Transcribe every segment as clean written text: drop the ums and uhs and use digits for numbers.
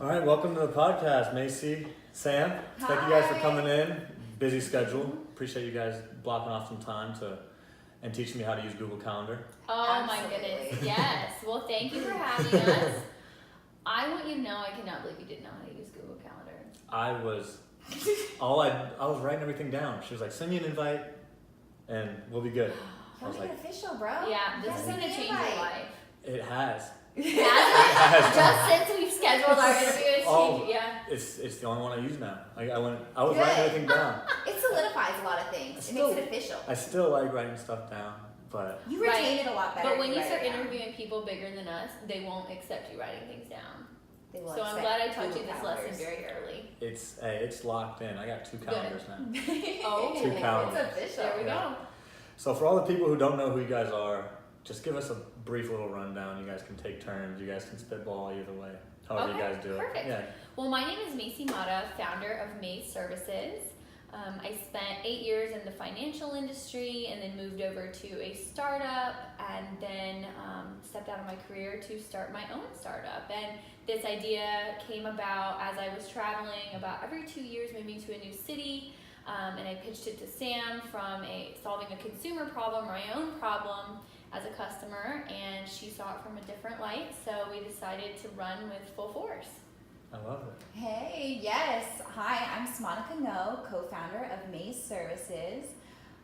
All right, welcome to the podcast, Macie, Sam. Thank you guys for coming in. Busy schedule. Appreciate you guys blocking off some time and teaching me how to use Google Calendar. Oh Absolutely. my goodness, yes. Well, thank you for having us. I want you to know I cannot believe you didn't know how to use Google Calendar. I was writing everything down. She was like, "Send me an invite, and we'll be good." I Don't was make like, it official, bro. Yeah, this is Send gonna me an change your invite. life. "It has. Just since we've scheduled our interview, yeah. It's the only one I use now. I was writing everything down. It solidifies a lot of things. It makes it official. I still like writing stuff down, but You retain it a lot better. But when if you write start it down. interviewing people bigger than us, they won't accept you writing things down. They will So I'm accept glad I taught you Google this lesson calendars. very early. it's locked in. I got 2 calendars now. Oh, 2 calendars. It's official. there we Yeah. go. So for all the people who don't know who you guys are, just give us a brief little rundown. You guys can take turns. You guys can spitball either way. However you Okay, guys do it. perfect. Yeah. Well, my name is Macie Ngo, founder of Macie Services. I spent 8 years in the financial industry and then moved over to a startup and then stepped out of my career to start my own startup. And this idea came about as I was traveling about every 2 years, moving to a new city. And I pitched it to Sam from solving a consumer problem or my own problem as a customer, and she saw it from a different light, so we decided to run with full force. I love it. Hey, yes. Hi, I'm Samonica Ngo, co-founder of Macie Services.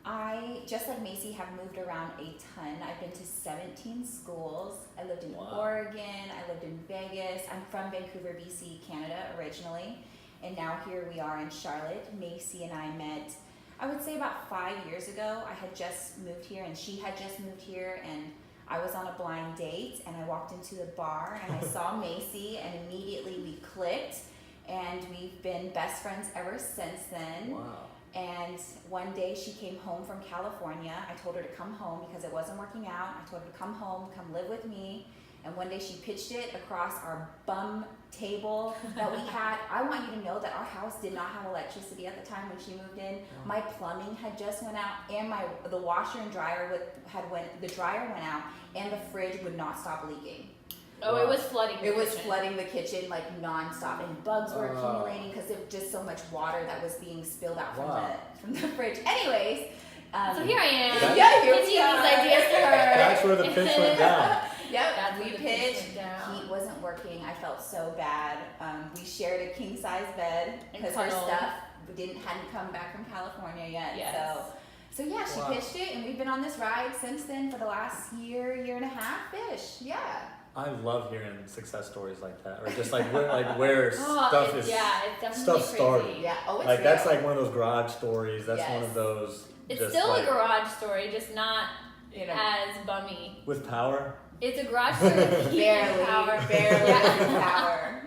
I, just like Macie, have moved around a ton. I've been to 17 schools. I lived in Oregon. I lived in Vegas. I'm from Vancouver, BC, Canada originally. And now here we are in Charlotte. Macie and I met, I would say about 5 years ago. I had just moved here and she had just moved here, and I was on a blind date and I walked into the bar and I saw Macie and immediately we clicked, and we've been best friends ever since then. Wow. And one day she came home from California. I told her to come home because it wasn't working out. I told her to come home, come live with me. And one day she pitched it across our bum table that we had. I want you to know that our house did not have electricity at the time when she moved in. My plumbing had just went out, and the washer and dryer the dryer went out, and the fridge would not stop leaking. Oh, Wow. it was flooding the It was kitchen. flooding the kitchen like nonstop, and bugs were accumulating because of just so much water that was being spilled out from the fridge. Anyways, So here I am, Yeah, here we pitching are. these ideas to her. That's where the pitch went down. Yep, That's we where the pitch pitched. went down. Heat wasn't working. I felt so bad. We shared a king size bed And because her cuddled. stuff hadn't come back from California yet. Yes. So yeah, she Wow. pitched it, and we've been on this ride since then for the last year and a half ish. Yeah. I love hearing success stories like that, or just like where Oh, stuff it's is. definitely stuff crazy. started. Yeah. Oh, it's Like that's real. like one of those garage stories. That's one Yes. of those. It's just still like, a garage story, just not You know, as bummy. with power. It's a garage story with heat and power. barely Yeah. power.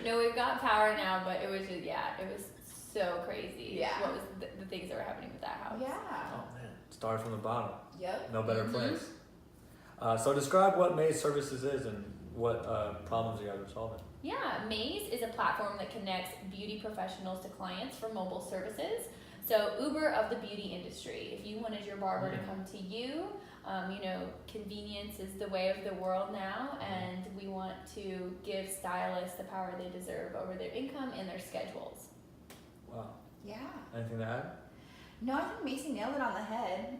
No, we've got power now, but it was just, it was so crazy. Yeah. What was the things that were happening with that house? Yeah. Oh man, start from the bottom. Yep. No better Mhm. place. So describe what Macie Services is and what problems you guys are solving. Yeah, Macie is a platform that connects beauty professionals to clients for mobile services. So Uber of the beauty industry. If you wanted your barber to come to you, convenience is the way of the world now, and we want to give stylists the power they deserve over their income and their schedules. Wow. Yeah. Anything to add? No, I think Macie nailed it on the head.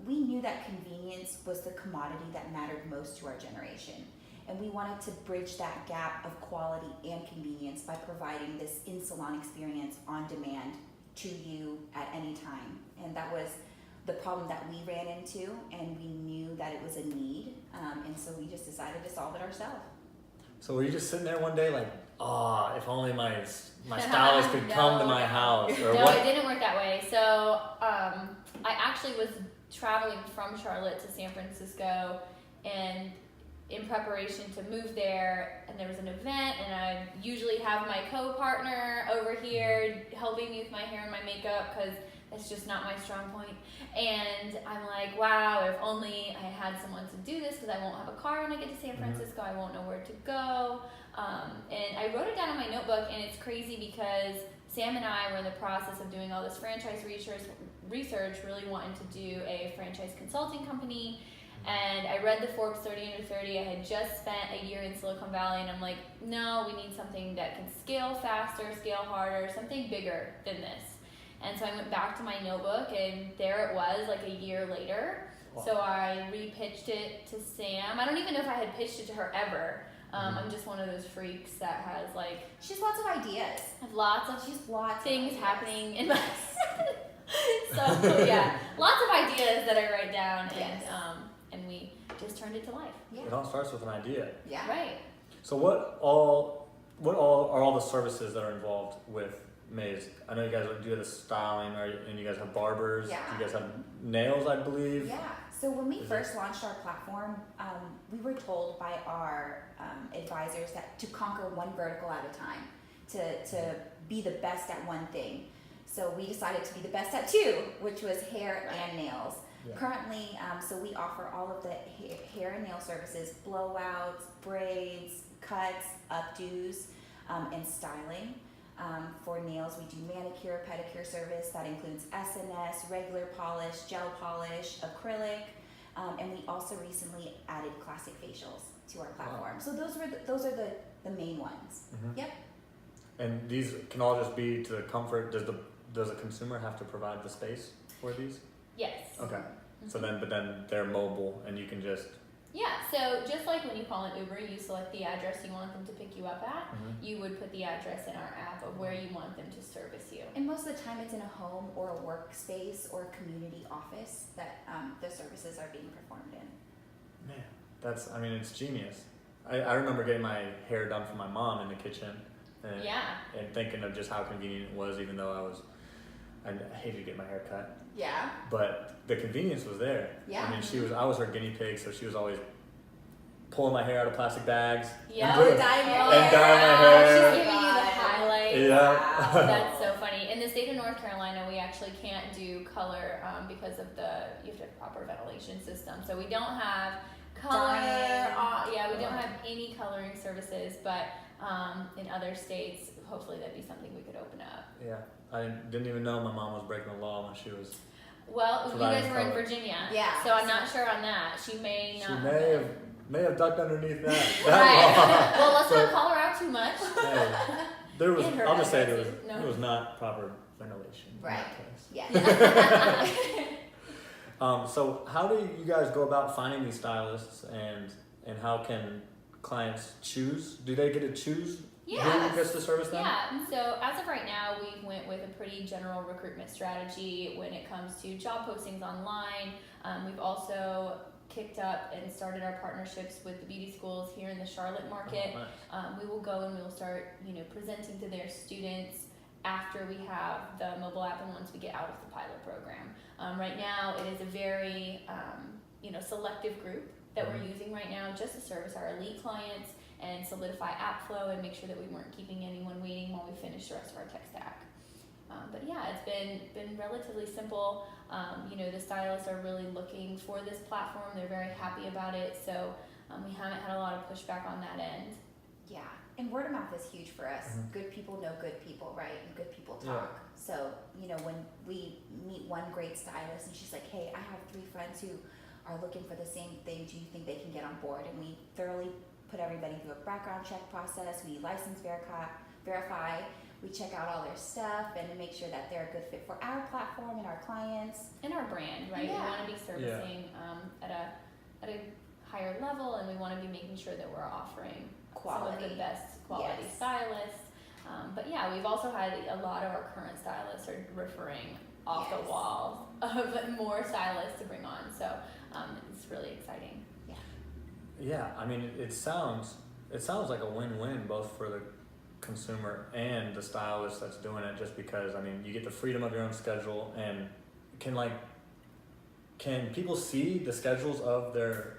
We knew that convenience was the commodity that mattered most to our generation. And we wanted to bridge that gap of quality and convenience by providing this in-salon experience on demand to you at any time. And that was the problem that we ran into, and we knew that it was a need. And so we just decided to solve it ourselves. So were you just sitting there one day like, if only my stylist could come to my house, or No, what? it didn't work that way. So I actually was traveling from Charlotte to San Francisco, and in preparation to move there, and there was an event, and I usually have my co-partner over here helping me with my hair and my makeup because that's just not my strong point. And I'm like, wow, if only I had someone to do this, because I won't have a car when I get to San Francisco. I won't know where to go. And I wrote it down in my notebook, and it's crazy because Sam and I were in the process of doing all this franchise research, really wanting to do a franchise consulting company. And I read the Forbes 30 Under 30. I had just spent a year in Silicon Valley, and I'm like, no, we need something that can scale faster, scale harder, something bigger than this. And so I went back to my notebook, and there it was, like a year later. Wow. So I re-pitched it to Sam. I don't even know if I had pitched it to her ever. I'm just one of those freaks that has like... She has lots of ideas. Have lots of She's lots things of ideas. happening in my... So yeah, lots of ideas that I write down, and we just turned it to life. Yeah. It all starts with an idea. Yeah. Right. So what all are all the services that are involved with Maze? I know you guys do the styling, and you guys have barbers. Yeah. You guys have nails, I believe. Yeah. So when we Is first launched our platform, we were told by our advisors that to conquer one vertical at a time, to be the best at one thing. So we decided to be the best at two, which was hair and nails. Yeah. Currently, so we offer all of the hair and nail services, blowouts, braids, cuts, updos, and styling. For nails, we do manicure, pedicure service that includes SNS, regular polish, gel polish, acrylic, and we also recently added classic facials to our platform. Wow. So those are the main ones. Mhm. Yep. And these can all just be to the comfort. Does the consumer have to provide the space for these? Yes. Okay. So then they're mobile, and you can just. Yeah, so just like when you call an Uber, you select the address you want them to pick you up at, you would put the address in our app of where you want them to service you. And most of the time it's in a home or a workspace or a community office that the services are being performed in. Man, it's genius. I remember getting my hair done for my mom in the kitchen, and, Yeah. and thinking of just how convenient it was, even though I hated to get my hair cut. Yeah. But the convenience was there. Yeah. I mean, I was her guinea pig, so she was always pulling my hair out of plastic bags. Yeah. And doing- dyeing your and dyeing my hair. She's giving you the highlights. Yeah. Wow. That's so funny. In the state of North Carolina, we actually can't do color because of you have to have proper ventilation system. So we don't have color. Dyeing. We don't have any coloring services, but in other states, hopefully that'd be something we could open up. Yeah. I didn't even know my mom was breaking the law when she was. Well, you Providing guys were in color. Virginia, Yeah. so I'm not sure on that. She may She not. may have ducked underneath that. Right. Well, let's So- not call her out too much. Hey, there was. In her I'll just say addresses, no. there was not proper ventilation. Right. In that case. Yeah. So how do you guys go about finding these stylists, and how can clients choose? Do they get to choose Yes. who gets to service them? Yeah, so as of right now, we went with a pretty general recruitment strategy when it comes to job postings online. We've also kicked up and started our partnerships with the beauty schools here in the Charlotte market. Oh, nice. We will go and we will start, presenting to their students after we have the mobile app and once we get out of the pilot program. Right now, it is a very, selective group that we're using right now just to service our elite clients and solidify app flow and make sure that we weren't keeping anyone waiting while we finish the rest of our tech stack. But yeah, it's been relatively simple. The stylists are really looking for this platform. They're very happy about it. So we haven't had a lot of pushback on that end. Yeah. And word of mouth is huge for us. Mhm. Good people know good people, right? And good people Yeah. talk. So, when we meet one great stylist and she's like, hey, I have 3 friends who are looking for the same thing. Do you think they can get on board? And we thoroughly put everybody through a background check process. We license verify. We check out all their stuff and make sure that they're a good fit for our platform and our clients. And our brand, right? Yeah. We want to be servicing at a higher level, and we want to be making sure that we're offering some of the Quality. best quality Yes. stylists. But yeah, we've also had a lot of our current stylists are referring off Yes. the wall of more stylists to bring on. So it's really exciting. Yeah, it sounds like a win-win both for the consumer and the stylist that's doing it, just because you get the freedom of your own schedule, and can people see the schedules of their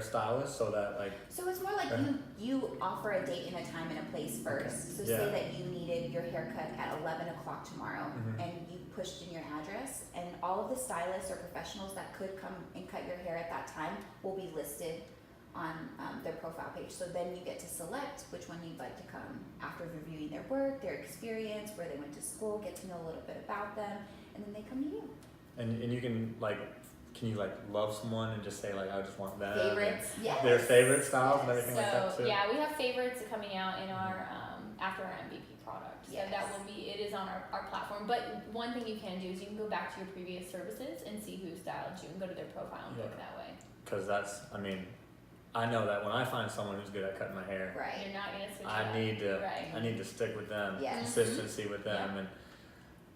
stylists so that So it's more like you offer a date and a time and a place first. So Yeah. say that you needed your haircut at 11 o'clock tomorrow Mhm. and you pushed in your address, and all of the stylists or professionals that could come and cut your hair at that time will be listed on their profile page. So then you get to select which one you'd like to come after reviewing their work, their experience, where they went to school, get to know a little bit about them, and then they come to you. and you can can you like love someone and just say like I just want them? Favorites, yes. Their favorite styles and everything like that So too. yeah, we have favorites coming out in our after our MVP product. So Yes. that will be, it is on our platform. But one thing you can do is you can go back to your previous services and see who styled you and go to their profile and book that way. Because that's, I mean, I know that when I find someone who's good at cutting my hair, Right. You're not gonna switch I need to stick with them, Yes. consistency with them,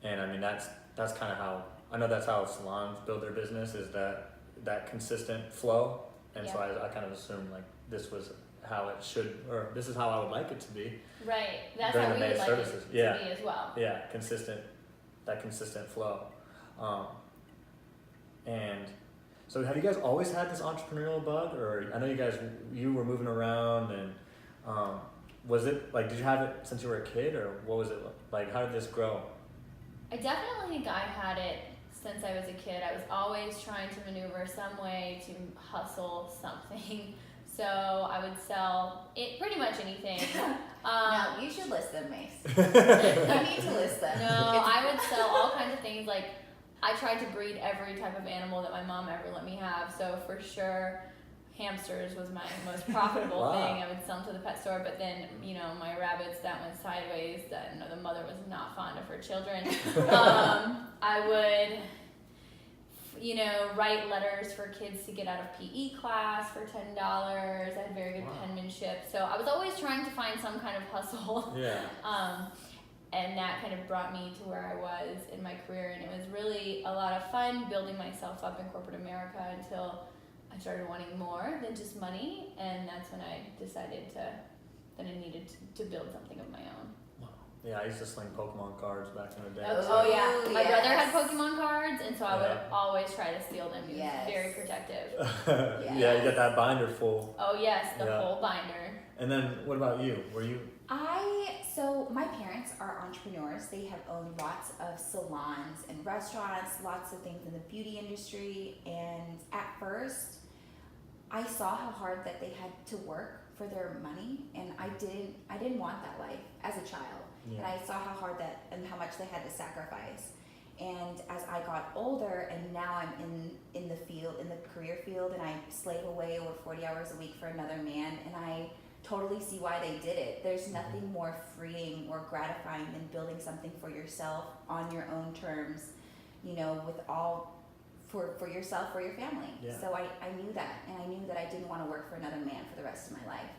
and I mean that's kind of how I know that's how salons build their business, is that consistent flow, and so I kind of assumed like this was how it should, or this is how I would like it to be. Right. That's during how the we would May like services. it to be as well. Yeah, that consistent flow, and. So have you guys always had this entrepreneurial bug, or I know you were moving around, and was it like, did you have it since you were a kid, or what was it like? How did this grow? I definitely think I had it since I was a kid. I was always trying to maneuver some way to hustle something. So I would sell it pretty much anything. No, you should list them, Mace. You need to list them. No, I would sell all kinds of things. Like, I tried to breed every type of animal that my mom ever let me have. So for sure, hamsters was my most profitable Wow. thing. I would sell them to the pet store. But then, my rabbits, that went sideways. That the mother was not fond of her children. I would, write letters for kids to get out of PE class for $10. I had very good penmanship. So I was always trying to find some kind of hustle. Yeah. And that kind of brought me to where I was in my career, and it was really a lot of fun building myself up in corporate America until I started wanting more than just money, and that's when I decided that I needed to build something of my own. Wow. Yeah, I used to sling Pokemon cards back in the day. Oh yeah, my brother had yes. Pokemon cards, and so I would always try to steal them. He was Yes. very protective. Yeah, you got that binder full. Oh yes, the Yeah. whole binder. And then what about you? Were you? So my parents are entrepreneurs. They have owned lots of salons and restaurants, lots of things in the beauty industry. And at first, I saw how hard that they had to work for their money, and I didn't want that life as a child. Yeah. And I saw how hard that and how much they had to sacrifice. And as I got older, and now I'm in the field, in the career field, and I slave away over 40 hours a week for another man, and I totally see why they did it. There's nothing more freeing or gratifying than building something for yourself on your own terms, with all for yourself, for your family. Yeah. So I knew that, and I knew that I didn't want to work for another man for the rest of my life.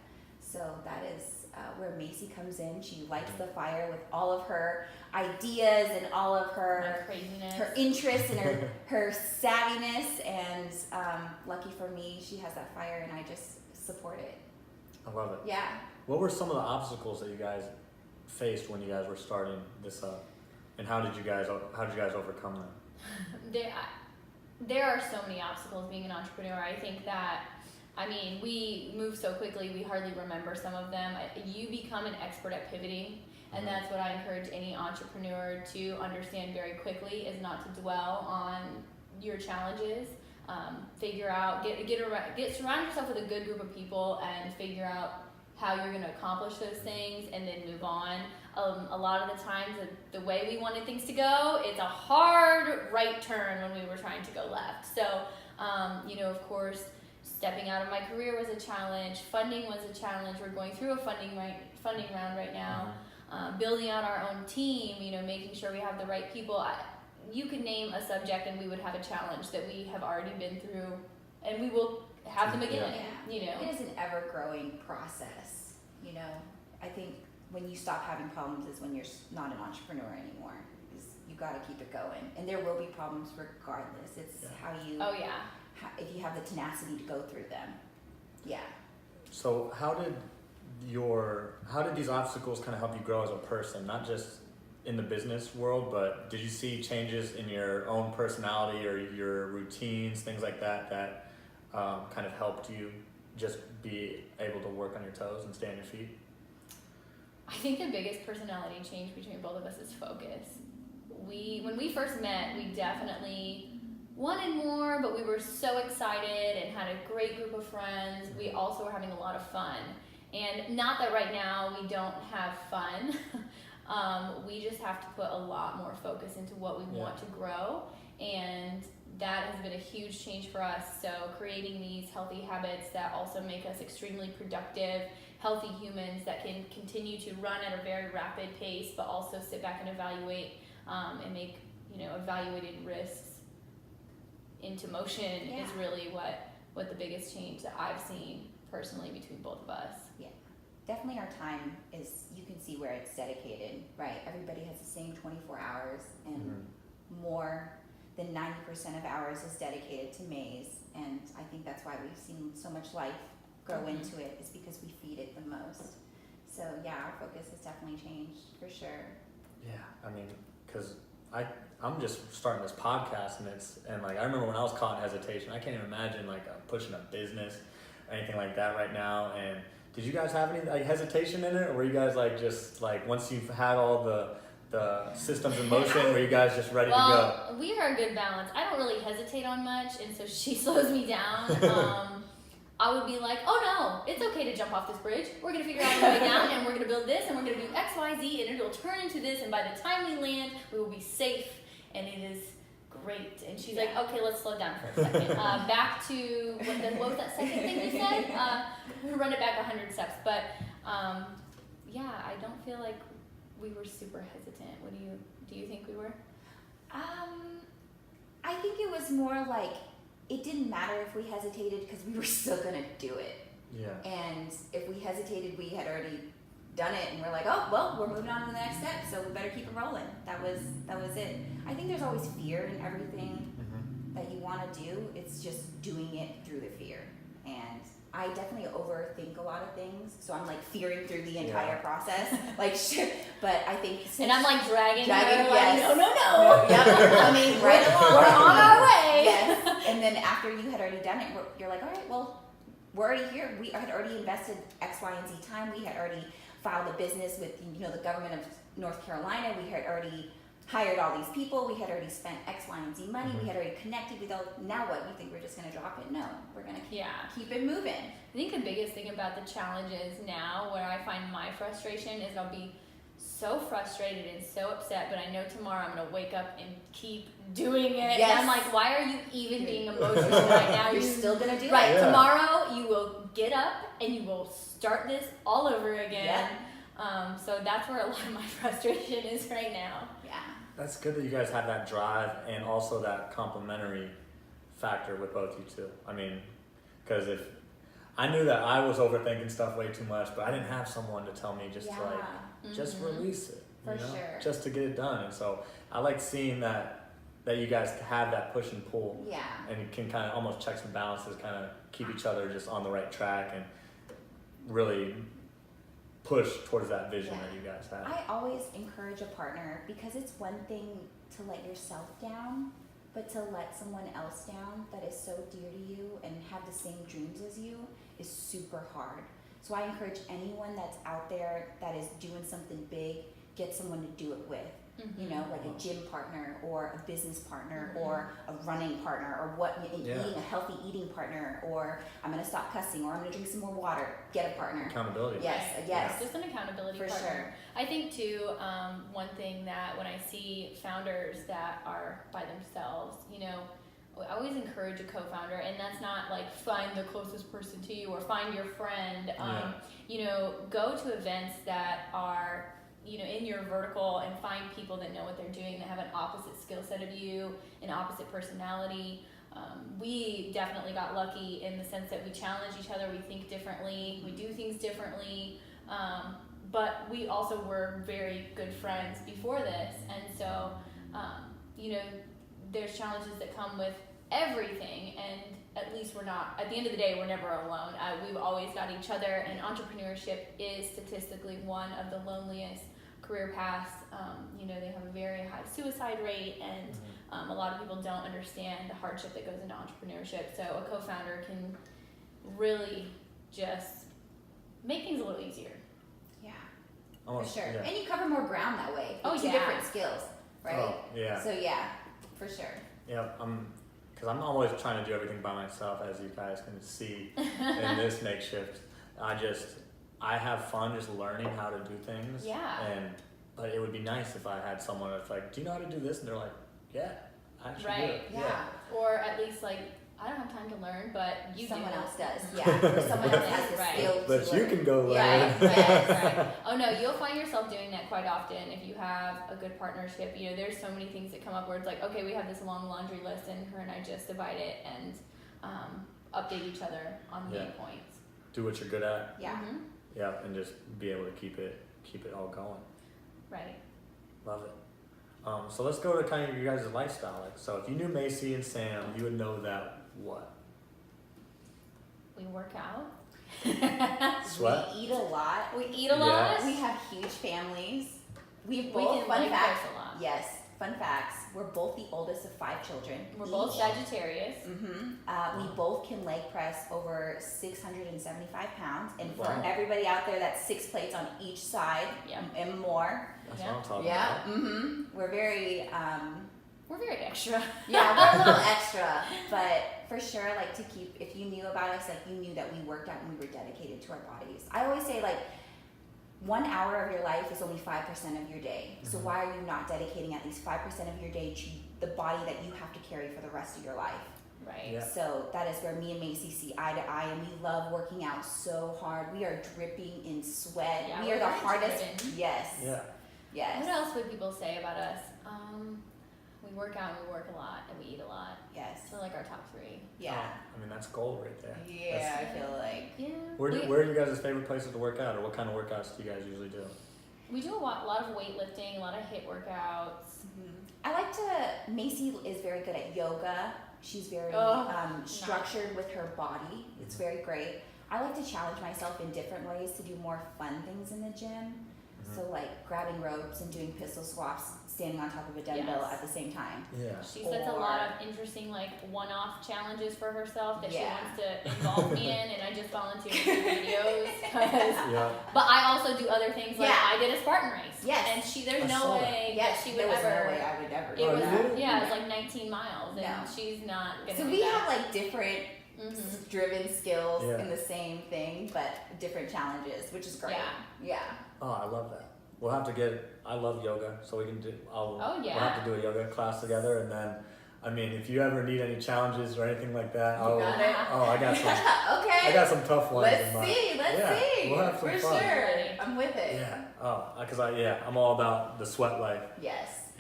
So that is where Macie comes in. She lights the fire with all of her ideas and all of My her craziness. interests and her savviness, and lucky for me, she has that fire, and I just support it. I love it. Yeah. What were some of the obstacles that you guys faced when you guys were starting this up, and how did you guys overcome them? There are so many obstacles being an entrepreneur. I think that, we move so quickly, we hardly remember some of them. You become an expert at pivoting, and that's what I encourage any entrepreneur to understand very quickly, is not to dwell on your challenges. Figure out, surround yourself with a good group of people and figure out how you're going to accomplish those things, and then move on. A lot of the times, the way we wanted things to go, it's a hard right turn when we were trying to go left. So, of course, stepping out of my career was a challenge. Funding was a challenge. We're going through a funding round right now. Building out our own team, making sure we have the right people. You could name a subject and we would have a challenge that we have already been through, and we will have them again. It is an ever-growing process. I think when you stop having problems is when you're not an entrepreneur anymore. You got to keep it going, and there will be problems regardless. It's how you. Oh yeah. If you have the tenacity to go through them. Yeah. So how did these obstacles kind of help you grow as a person, not just in the business world, but did you see changes in your own personality or your routines, things like that kind of helped you just be able to work on your toes and stay on your feet? I think the biggest personality change between both of us is focus. When we first met, we definitely wanted more, but we were so excited and had a great group of friends. We also were having a lot of fun. And not that right now we don't have fun. We just have to put a lot more focus into what we want to grow. And that has been a huge change for us. So creating these healthy habits that also make us extremely productive, healthy humans that can continue to run at a very rapid pace, but also sit back and evaluate and make, evaluated risks into motion is really what the biggest change that I've seen personally between both of us. Yeah, definitely our time is, you can see where it's dedicated, right? Everybody has the same 24 hours, and more than 90% of ours is dedicated to Maze, and I think that's why we've seen so much life grow into it, is because we feed it the most. So yeah, our focus has definitely changed for sure. Yeah, I mean, because I'm just starting this podcast, and like I remember when I was caught in hesitation, I can't even imagine like pushing a business or anything like that right now. And did you guys have any like hesitation in it, or were you guys like just like once you've had all the systems in motion, were you guys just ready to go? Well, we are a good balance. I don't really hesitate on much, and so she slows me down. I would be like, oh no, it's okay to jump off this bridge. We're gonna figure out a way down, and we're gonna build this, and we're gonna do X, Y, Z, and it'll turn into this, and by the time we land, we will be safe, and it is great. And she's like, okay, let's slow down for a second. Back to, what was that second thing you said? Run it back 100 steps. But yeah, I don't feel like we were super hesitant. What do you think we were? I think it was more like, it didn't matter if we hesitated because we were still gonna do it. Yeah. And if we hesitated, we had already done it, and we're like, oh well, we're moving on to the next step, so we better keep it rolling. That was it. I think there's always fear in everything that you want to do. It's just doing it through the fear. And I definitely overthink a lot of things, so I'm like fearing through the entire process. Like, but I think and I'm like dragging her, yes. like, no. Yep. I mean, right along. We're on our way. Yes. And then after you had already done it, you're like, all right, well, we're already here. We had already invested X, Y, and Z time. We had already filed a business with, the government of North Carolina. We had already hired all these people. We had already spent X, Y, and Z money. We had already connected with all. Now what? You think we're just going to drop it? No, we're going to keep it moving. I think the biggest thing about the challenges now, where I find my frustration, is I'll be so frustrated and so upset, but I know tomorrow I'm going to wake up and keep doing it. Yes. And I'm like, why are you even being emotional right now? You're still going to do it. Right, tomorrow you will get up and you will start this all over again. Yeah. So that's where a lot of my frustration is right now. Yeah. That's good that you guys have that drive and also that complementary factor with both you two. I mean, because if I knew that I was overthinking stuff way too much, but I didn't have someone to tell me just to like, just release it, For sure. just to get it done. And so I like seeing that you guys have that push and pull. Yeah. And you can kind of almost checks and balances, kind of keep each other just on the right track and really push towards that vision that you guys have. I always encourage a partner, because it's one thing to let yourself down, but to let someone else down that is so dear to you and have the same dreams as you is super hard. So I encourage anyone that's out there that is doing something big, get someone to do it with. Like a gym partner or a business partner or a running partner or eating a healthy eating partner, or I'm going to stop cussing, or I'm going to drink some more water. Get a partner. Accountability. Yes. Just an accountability For partner. sure. I think too, one thing that when I see founders that are by themselves, I always encourage a co-founder, and that's not like find the closest person to you or find your friend. Go to events that are in your vertical and find people that know what they're doing, that have an opposite skill set of you, an opposite personality. We definitely got lucky in the sense that we challenge each other, we think differently, we do things differently, but we also were very good friends before this, and so, there's challenges that come with everything, and at least at the end of the day, we're never alone. We've always got each other, and entrepreneurship is statistically one of the loneliest career paths. They have a very high suicide rate, and a lot of people don't understand the hardship that goes into entrepreneurship. So a co-founder can really just make things a little easier. Yeah, Almost, for sure. Yeah. And you cover more ground that way. Oh, Two different skills, right? Oh, yeah. So yeah, for sure. Yeah, because I'm always trying to do everything by myself, as you guys can see in this makeshift. I have fun just learning how to do things. Yeah. But it would be nice if I had someone that's like, do you know how to do this? And they're like, yeah, actually Right. do it. Yeah. Or at least like, I don't have time to learn, but you Someone do. else does. Yeah. Or someone else has the Right. skill to But you learn. can go learn. Right, right. Oh no, you'll find yourself doing that quite often if you have a good partnership. You know, there's so many things that come up where it's like, okay, we have this long laundry list, and her and I just divide it and update each other on the Yeah. main points. Do what you're good at. Yeah. Mhm. Yeah, and just be able to keep it all going. Right. Love it. So let's go to kind of your guys' lifestyle. Like, so if you knew Macie and Sam, you would know that what? We work out. Sweat? We eat a lot. We eat a lot. Yes. We have huge families. We We both, can fun like fact, this a lot. yes, fun facts. We're both the oldest of 5 children. We're both Sagittarius. We both can leg press over 675 pounds. And for Wow. everybody out there, that's 6 plates on each side Yeah. and more. That's Yeah. what I'm talking Yeah. about. We're very, We're very extra. yeah, we're a little extra. But for sure, like to keep, if you knew about us, like you knew that we worked out and we were dedicated to our bodies. I always say, like, 1 hour of your life is only 5% of your day. So Mhm. why are you not dedicating at least 5% of your day to the body that you have to carry for the rest of your life? Right. Yeah. So that is where me and Macie see eye to eye, and we love working out so hard. We are dripping in sweat. Yeah, we are the we're hardest. driven. Yes. Yeah. Yes. What else would people say about us? We work out and we work a lot and we eat a lot. Yes. So like our top 3. Yeah. Oh, I mean, that's gold right there. Yeah, I feel like. Yeah. Where are you guys' favorite places to work out, or what kind of workouts do you guys usually do? We do a lot of weightlifting, a lot of HIIT workouts. I like to. Macie is very good at yoga. She's very structured with her body. It's very great. I like to challenge myself in different ways to do more fun things in the gym. So like grabbing ropes and doing pistol squats, standing on top of a dumbbell Yes. at the same time. Yeah. She sets a lot of interesting like one-off challenges for herself that Yeah. she wants to involve me in, and I just volunteer to do videos. 'Cause- Yeah. but I also do other things like Yeah. I did a Spartan race. Yes. And there's I no saw that. way Yes, that she would there was ever. no way I would ever It do Oh, was you that. did? yeah, it was like 19 miles, and No. she's not gonna. So do we that. have like different Mhm. driven skills Yeah. in the same thing, but different challenges, which is great. Yeah. Yeah. Oh, I love that. We'll have to get. I love yoga, so we can do. Oh, yeah. We'll have to do a yoga class together, and then, I mean, if you ever need any challenges or anything like that, You got it. I got some. Okay. I got some tough ones. in Let's mind. see. Let's Yeah, see. we'll have some For fun. sure. I'm with it. Yeah. Oh, because I'm all about the sweat life. Yes.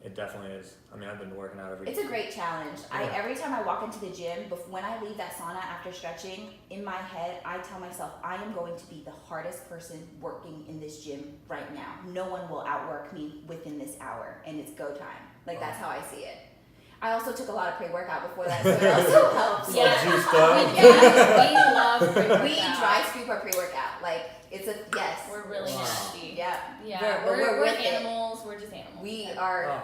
It definitely is. I mean, I've been working out every. It's a great challenge. Yeah. Every time I walk into the gym, when I leave that sauna after stretching, in my head, I tell myself, I am going to be the hardest person working in this gym right now. No one will outwork me within this hour, and it's go time. Like, that's how I see it. I also took a lot of pre-workout before that, so it also helps. Yeah. All juiced up. We love pre-workout. We dry scoop our pre-workout. Like, it's a, yes. We're really Wow. nasty. Yeah. Yeah. We're We're with it. animals. We're just animals. We Yeah. are Oh,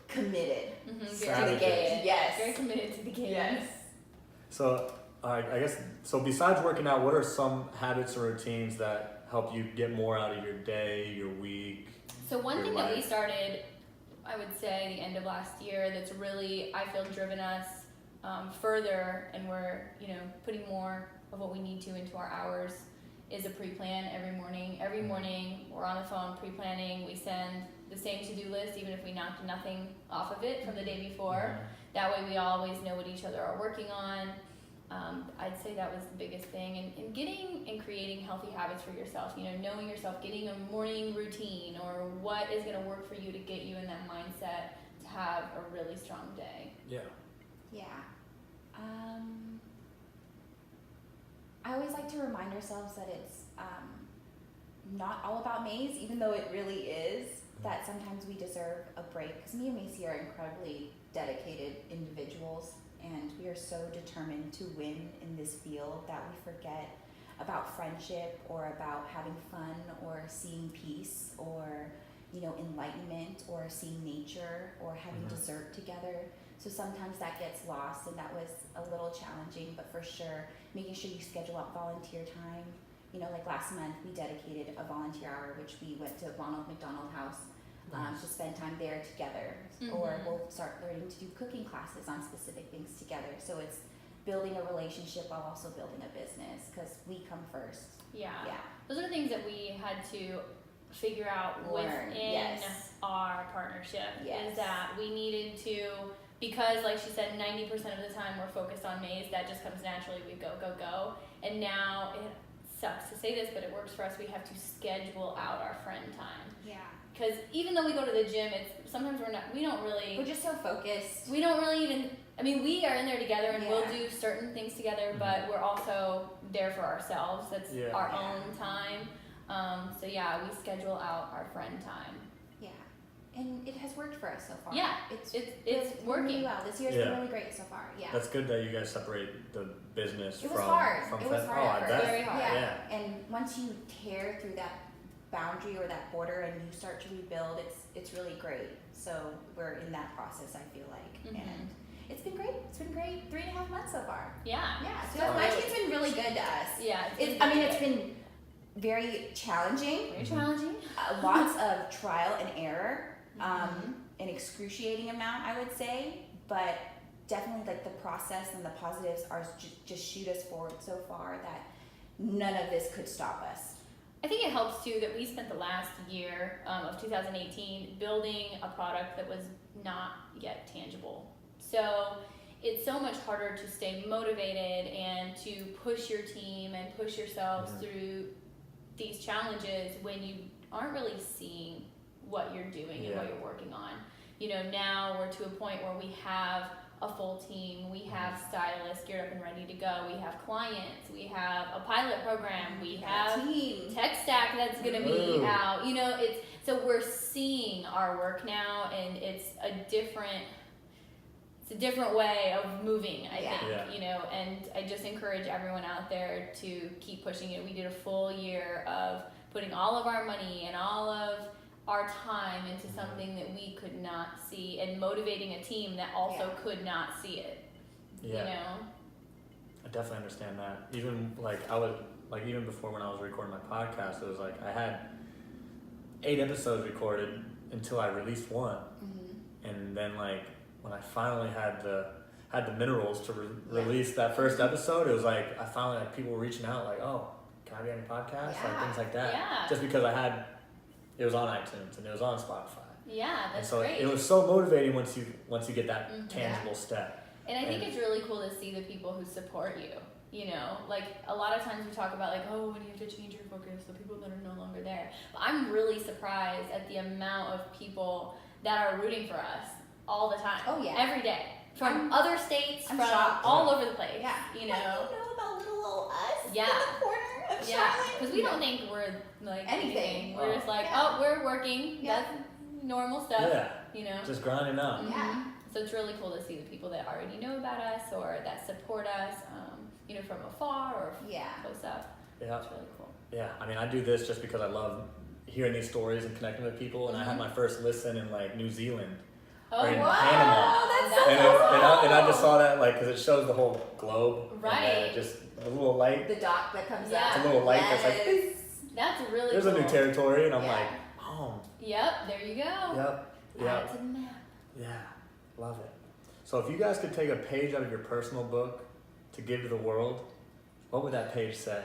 committed. Mhm, To Savages. the game. Yes. Very committed to the game. so I guess so. Besides working out, what are some habits or routines that help you get more out of your day, your week? So one Your thing that we life. started, I would say, the end of last year, that's really I feel driven us further, and we're putting more of what we need to into our hours, is a pre-plan every morning. Every morning we're on the phone pre-planning. We send the same to-do list, even if we knocked nothing off of it from the day before. That way we always know what each other are working on. I'd say that was the biggest thing, and getting and creating healthy habits for yourself. Knowing yourself, getting a morning routine, or what is going to work for you to get you in that mindset to have a really strong day. Yeah. Yeah. I always like to remind ourselves that it's not all about Maze, even though it really is, that sometimes we deserve a break. Because me and Macie are incredibly dedicated individuals, and we are so determined to win in this field that we forget about friendship, or about having fun, or seeing peace, or enlightenment, or seeing nature, or having dessert together. So sometimes that gets lost, and that was a little challenging, but for sure, making sure you schedule out volunteer time. Like last month, we dedicated a volunteer hour, which we went to Ronald McDonald House to spend time there together. Or we'll start learning to do cooking classes on specific things together. So it's building a relationship while also building a business, because we come first. Yeah. Yeah. Those are the things that we had to figure out Learn, within yes. our partnership. Yes. Is that we needed to because, like she said, 90% of the time we're focused on Maze. That just comes naturally. We go, go, go. And now it sucks to say this, but it works for us. We have to schedule out our friend time. Yeah. Because even though we go to the gym, sometimes we don't really. We're just so focused. We don't really even. I mean, we are in there together, and Yeah. we'll do certain things together, but we're also there for ourselves. That's our own time. So yeah, we schedule out our friend time. Yeah. And it has worked for us so far. Yeah, it's working. Really well. This year's been really great so far. Yeah. That's good that you guys separate the business It from was hard. from It was friends. hard Oh, at I first. bet. Very hard. Yeah. And once you tear through that boundary or that border and you start to rebuild, it's really great. So we're in that process, I feel like. And it's been great. It's been great. 3.5 months so far. Yeah. Yeah. So Macie's been really good to us. Yeah. It's been very challenging. Very challenging. Lots of trial and error. An excruciating amount, I would say, but definitely like the process and the positives are just shoot us forward so far that none of this could stop us. I think it helps too that we spent the last year of 2018 building a product that was not yet tangible. So it's so much harder to stay motivated and to push your team and push yourselves through these challenges when you aren't really seeing what you're doing and what you're working on. You know, now we're to a point where we have a full team, we have stylists geared up and ready to go, we have clients, we have a pilot program, we have tech stack that's going to be out. You know, so we're seeing our work now, and it's a different way of moving, I think, you know, and I just encourage everyone out there to keep pushing it. We did a full year of putting all of our money and all of our time into something that we could not see, and motivating a team that also could not see it. You know? I definitely understand that. Even even before when I was recording my podcast, it was like I had 8 episodes recorded until I released one. And then like when I finally had the minerals to release that first episode, it was like I finally had people reaching out like, oh, can I be on your podcast? Like things like that. Yeah. Just because it was on iTunes and it was on Spotify. Yeah, that's and so great. it was so motivating once you get that tangible step. And I think it's really cool to see the people who support you. You know, like a lot of times we talk about like, oh, when you have to change your focus, the people that are no longer there. But I'm really surprised at the amount of people that are rooting for us all the time. Oh yeah. Every day. From other states, from shocked. all over the place. Yeah. You know. I don't know about little old us Yeah. in the corner of Charlotte. Because we don't think we're like anything. We're just like, oh, we're working. Yeah. That's normal stuff. Yeah. You know. Just grinding out. Yeah. So it's really cool to see the people that already know about us or that support us, you know, from afar or close up. Yeah. It's really cool. Yeah. I mean, I do this just because I love hearing these stories and connecting with people. And I had my first listen in like New Zealand. Oh, or in wow. Panama. That's so And I just saw that like because it shows the whole globe. Right. And then it just the little light. The dot that comes Yeah. out. It's a little light that's like. Yes. That's really There's cool. a new territory, and I'm Yeah. like, home. Yep, there you go. Yep. Add Yep. it to the map. Yeah. Love it. So if you guys could take a page out of your personal book to give to the world, what would that page say?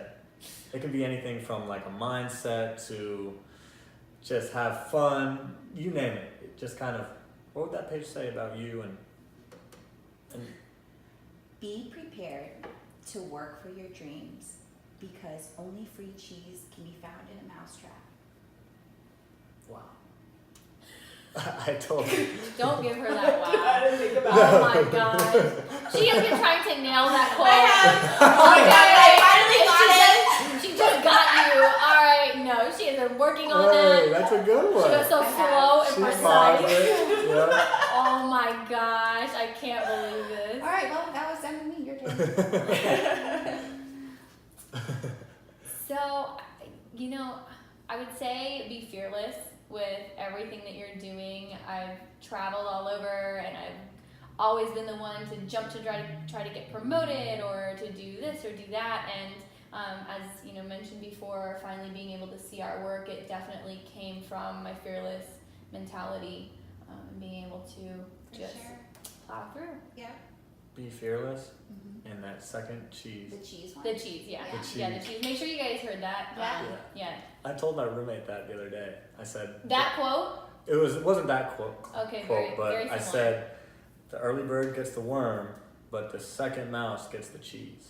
It can be anything from like a mindset to just have fun, you name it. It just kind of, what would that page say about you and Be prepared to work for your dreams because only free cheese can be found in a mousetrap. wow. I told you. Don't give her that wow. I didn't think about Oh my god. She has been trying to nail that quote. I have. Oh my god, I finally got it. She just got you. Alright, no, she has been working on Hey, that. that's a good one. She was so I slow have. and She precise. paused it. Yeah. Oh my gosh, I can't believe this. All right, well, that was done to me. Your turn. So, you know, I would say be fearless with everything that you're doing. I've traveled all over and I've always been the one to jump to try to get promoted or to do this or do that. And as you know, mentioned before, finally being able to see our work, it definitely came from my fearless mentality and being able to just plow through. Yeah. Be fearless. And that second cheese. The cheese one. The cheese, yeah. The cheese. Yeah, the cheese. Make sure you guys heard that. Yeah. Yeah. I told my roommate that the other day. I said That quote? it wasn't that quote. Okay, quote, very, but very I similar. said the early bird gets the worm, but the second mouse gets the cheese.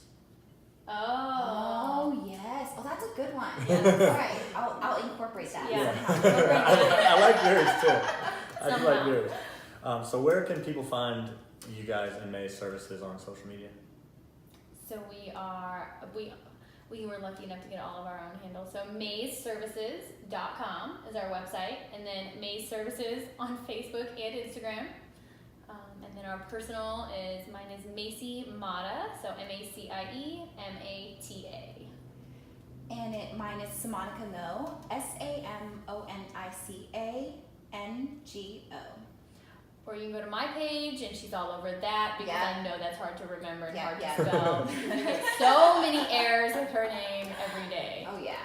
Oh. Yes. Oh, that's a good one. All right, I'll incorporate that. Yeah. I like yours too. I do like Somehow. yours. So where can people find you guys and Macie Services on social media? So we were lucky enough to get all of our own handles. So MaceServices.com is our website, and then Macie Services on Facebook and Instagram. And then our personal mine is Macie Mata, so MaciemAta. And mine is Samonica Ngo, SaMonicANGO. Or you can go to my page, and she's all over that because Yeah. I know that's hard to remember and Yeah, hard yeah. to spell. I get so many errors with her name every day. Oh yeah,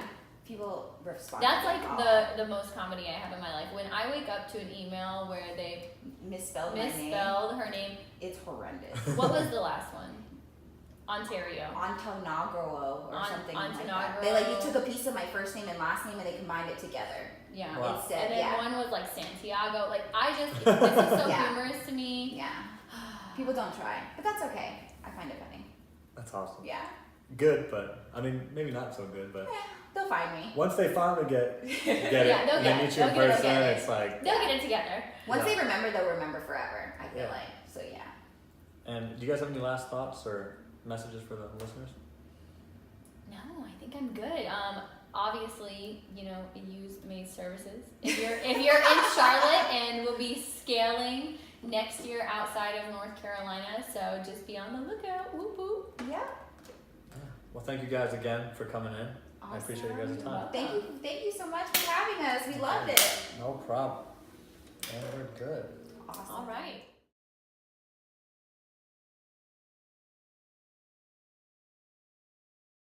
people respond. That's like oh, the most comedy I have in my life. When I wake up to an email where they misspelled my name. misspelled her name. It's horrendous. What was the last one? Ontario. Antonagro or something like that. Antonagro. They took a piece of my first name and last name and they combined it together. Yeah. Wow. Instead, And then yeah. one was like Santiago. Like this is so Yeah. humorous to me. Yeah. People don't try, but that's okay. I find it funny. That's awesome. Yeah. Good, but I mean maybe not so good, but They'll find me. once they finally get Yeah, it, they'll and get they it. meet you in They'll get it, person, they'll get it. it's like. They'll get it together. Once Yeah. they remember, they'll remember forever. I feel Yeah. like. So yeah. And do you guys have any last thoughts or messages for the listeners? No, I think I'm good. Obviously, use Macie Services. If you're in Charlotte, and we'll be scaling next year outside of North Carolina, so just be on the lookout. Whoop whoop. Yeah. Well, thank you guys again for coming in. I appreciate you guys' Awesome. time. Thank you so much for having us. We loved it. No problem. And we're good. Awesome. All right.